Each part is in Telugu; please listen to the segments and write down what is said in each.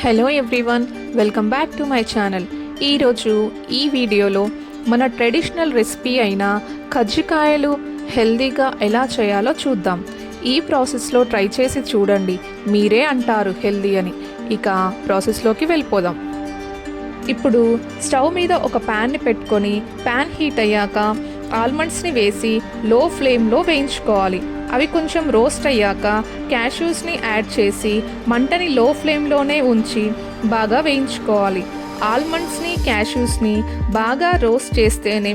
Hello everyone, welcome back to my channel. ఈరోజు ఈ వీడియోలో మన ట్రెడిషనల్ రెసిపీ అయిన కజ్జికాయలు హెల్దీగా ఎలా చేయాలో చూద్దాం. ఈ ప్రాసెస్లో ట్రై చేసి చూడండి, మీరే అంటారు హెల్దీ అని. ఇక ప్రాసెస్లోకి వెళ్ళిపోదాం. ఇప్పుడు స్టవ్ మీద ఒక ప్యాన్ని పెట్టుకొని ప్యాన్ హీట్ అయ్యాక ఆల్మండ్స్ని వేసి లో ఫ్లేమ్లో వేయించుకోవాలి. అవి కొంచెం రోస్ట్ అయ్యాక క్యాష్యూస్ని యాడ్ చేసి మంటని లో ఫ్లేమ్లోనే ఉంచి బాగా వేయించుకోవాలి. ఆల్మండ్స్ని క్యాష్యూస్ని బాగా రోస్ట్ చేస్తేనే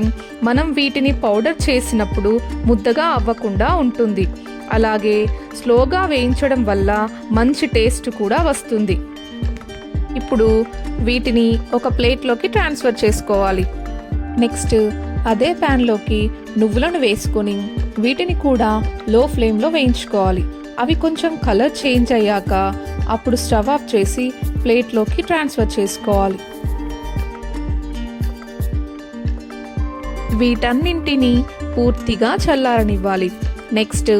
మనం వీటిని పౌడర్ చేసినప్పుడు ముద్దగా అవ్వకుండా ఉంటుంది. అలాగే స్లోగా వేయించడం వల్ల మంచి టేస్ట్ కూడా వస్తుంది. ఇప్పుడు వీటిని ఒక ప్లేట్లోకి ట్రాన్స్ఫర్ చేసుకోవాలి. నెక్స్ట్ అదే ప్యాన్లోకి నువ్వులను వేసుకొని వీటిని కూడా లో ఫ్లేమ్లో వేయించుకోవాలి. అవి కొంచెం కలర్ చేంజ్ అయ్యాక అప్పుడు స్టవ్ ఆఫ్ చేసి ప్లేట్లోకి ట్రాన్స్ఫర్ చేసుకోవాలి. వీటన్నింటినీ పూర్తిగా చల్లారనివ్వాలి. నెక్స్ట్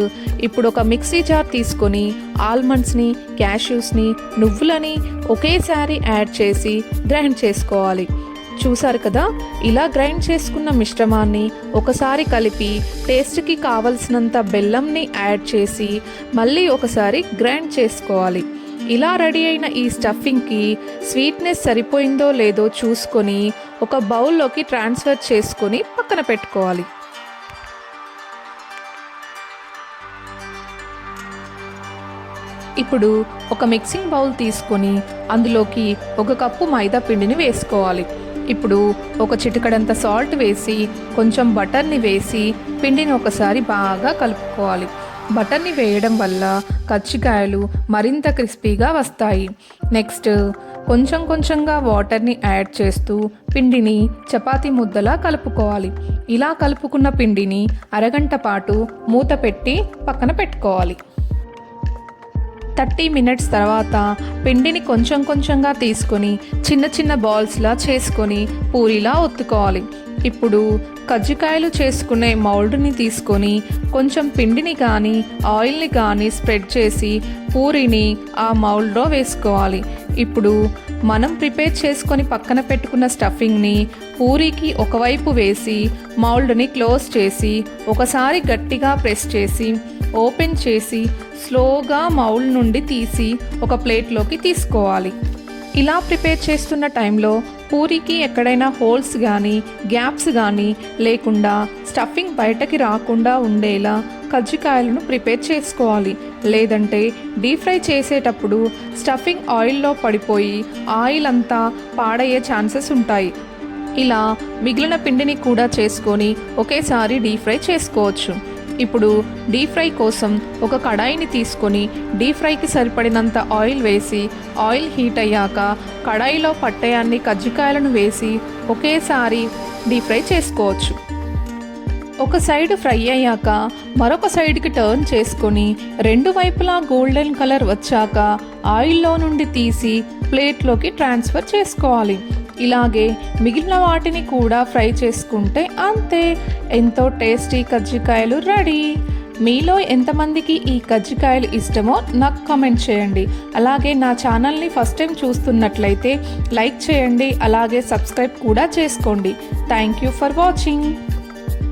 ఇప్పుడు ఒక మిక్సీ జార్ తీసుకొని ఆల్మండ్స్ని, క్యాష్యూస్ని, నువ్వులని ఒకేసారి యాడ్ చేసి గ్రైండ్ చేసుకోవాలి. చూసారు కదా, ఇలా గ్రైండ్ చేసుకున్న మిశ్రమాన్ని ఒకసారి కలిపి టేస్ట్కి కావలసినంత బెల్లంని యాడ్ చేసి మళ్ళీ ఒకసారి గ్రైండ్ చేసుకోవాలి. ఇలా రెడీ అయిన ఈ స్టఫింగ్కి స్వీట్నెస్ సరిపోయిందో లేదో చూసుకొని ఒక బౌల్లోకి ట్రాన్స్ఫర్ చేసుకొని పక్కన పెట్టుకోవాలి. ఇప్పుడు ఒక మిక్సింగ్ బౌల్ తీసుకొని అందులోకి ఒక కప్పు మైదా పిండిని వేసుకోవాలి. ఇప్పుడు ఒక చిటికడంత సాల్ట్ వేసి కొంచెం బటర్ని వేసి పిండిని ఒకసారి బాగా కలుపుకోవాలి. బటర్ని వేయడం వల్ల కజ్జికాయలు మరింత క్రిస్పీగా వస్తాయి. నెక్స్ట్ కొంచెం కొంచెంగా వాటర్ని యాడ్ చేస్తూ పిండిని చపాతీ ముద్దలా కలుపుకోవాలి. ఇలా కలుపుకున్న పిండిని అరగంట పాటు మూత పెట్టి పక్కన పెట్టుకోవాలి. 30 మినిట్స్ తర్వాత పిండిని కొంచెం కొంచెంగా తీసుకొని చిన్న చిన్న బాల్స్లా చేసుకొని పూరిలా ఒత్తుకోవాలి. ఇప్పుడు కజ్జికాయలు చేసుకునే మౌల్డ్ని తీసుకొని కొంచెం పిండిని కానీ ఆయిల్ని కానీ స్ప్రెడ్ చేసి పూరిని ఆ మౌల్డ్లో వేసుకోవాలి. ఇప్పుడు మనం ప్రిపేర్ చేసుకొని పక్కన పెట్టుకున్న స్టఫింగ్ని పూరికి ఒకవైపు వేసి మౌల్డ్ని క్లోజ్ చేసి ఒకసారి గట్టిగా ప్రెస్ చేసి ఓపెన్ చేసి స్లోగా మౌల్డ్ నుండి తీసి ఒక ప్లేట్లోకి తీసుకోవాలి. ఇలా ప్రిపేర్ చేస్తున్న టైంలో పూరికి ఎక్కడైనా హోల్స్ కానీ గ్యాప్స్ కానీ లేకుండా స్టఫింగ్ బయటకి రాకుండా ఉండేలా కజ్జికాయలను ప్రిపేర్ చేసుకోవాలి. లేదంటే డీప్ ఫ్రై చేసేటప్పుడు స్టఫింగ్ ఆయిల్లో పడిపోయి ఆయిల్ అంతా పాడయ్యే ఛాన్సెస్ ఉంటాయి. ఇలా మిగిలిన పిండిని కూడా చేసుకొని ఒకేసారి డీప్ ఫ్రై చేసుకోవచ్చు. ఇప్పుడు డీప్ ఫ్రై కోసం ఒక కడాయిని తీసుకొని డీప్ ఫ్రైకి సరిపడినంత ఆయిల్ వేసి ఆయిల్ హీట్ అయ్యాక కడాయిలో పట్టయాన్ని కజ్జికాయలను వేసి ఒకేసారి డీప్ ఫ్రై చేసుకోవచ్చు. ఒక సైడ్ ఫ్రై అయ్యాక మరొక సైడ్కి టర్న్ చేసుకొని రెండు వైపులా గోల్డెన్ కలర్ వచ్చాక ఆయిల్లో నుండి తీసి ప్లేట్లోకి ట్రాన్స్ఫర్ చేసుకోవాలి. ఇలాగే మిగిలిన వాటిని కూడా ఫ్రై చేసుకుంటే అంతే, ఎంతో టేస్టీ కజ్జికాయలు రెడీ. మీలో ఎంతమందికి ఈ కజ్జికాయలు ఇష్టమో నాకు కామెంట్ చేయండి. అలాగే నా ఛానల్ని ఫస్ట్ టైం చూస్తున్నట్లయితే లైక్ చేయండి, అలాగే సబ్స్క్రైబ్ కూడా చేసుకోండి. Thank you for watching.